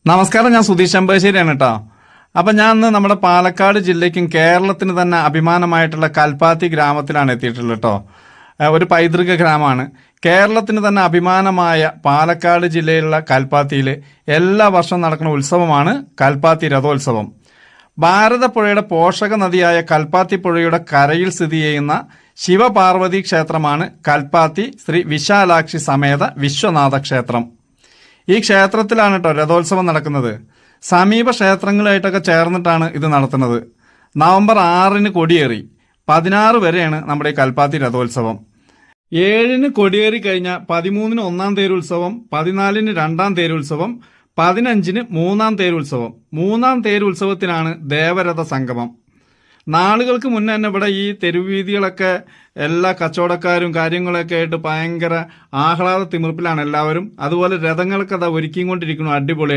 നമസ്കാരം, ഞാൻ സുധീഷ് അമ്പശ്ശേരിയാണ് കേട്ടോ. അപ്പം ഞാൻ ഇന്ന് നമ്മുടെ പാലക്കാട് ജില്ലയ്ക്കും കേരളത്തിന് തന്നെ അഭിമാനമായിട്ടുള്ള കൽപ്പാത്തി ഗ്രാമത്തിലാണ് എത്തിയിട്ടുള്ളത് കേട്ടോ. ഒരു പൈതൃക ഗ്രാമമാണ്. കേരളത്തിന് തന്നെ അഭിമാനമായ പാലക്കാട് ജില്ലയിലുള്ള കൽപ്പാത്തിയിൽ എല്ലാ വർഷവും നടക്കുന്ന ഉത്സവമാണ് കൽപ്പാത്തി രഥോത്സവം. ഭാരതപ്പുഴയുടെ പോഷക നദിയായ കൽപ്പാത്തി പുഴയുടെ കരയിൽ സ്ഥിതി ചെയ്യുന്ന ശിവപാർവതി ക്ഷേത്രമാണ് കൽപ്പാത്തി ശ്രീ വിശാലാക്ഷി സമേത വിശ്വനാഥ ക്ഷേത്രം. ഈ ക്ഷേത്രത്തിലാണ് കേട്ടോ രഥോത്സവം നടക്കുന്നത്. സമീപ ക്ഷേത്രങ്ങളായിട്ടൊക്കെ ചേർന്നിട്ടാണ് ഇത് നടത്തുന്നത്. നവംബർ 6 കൊടിയേറി 16 വരെയാണ് നമ്മുടെ ഈ കൽപ്പാത്തി രഥോത്സവം. 7 കൊടിയേറി കഴിഞ്ഞാൽ 13 ഒന്നാം തേരുത്സവം, 14 രണ്ടാം തേരുത്സവം, 15 മൂന്നാം തേരുത്സവം. മൂന്നാം തേരുത്സവത്തിനാണ് ദേവരഥ സംഗമം. നാളുകൾക്ക് മുന്നേ തന്നെ ഇവിടെ ഈ തെരുവീതികളൊക്കെ എല്ലാ കച്ചവടക്കാരും കാര്യങ്ങളൊക്കെ ആയിട്ട് ഭയങ്കര ആഹ്ലാദ തിമിർപ്പിലാണ് എല്ലാവരും. അതുപോലെ രഥങ്ങളൊക്കെ അതാ ഒരുക്കിക്കൊണ്ടിരിക്കുന്നു അടിപൊളിയായിട്ട്.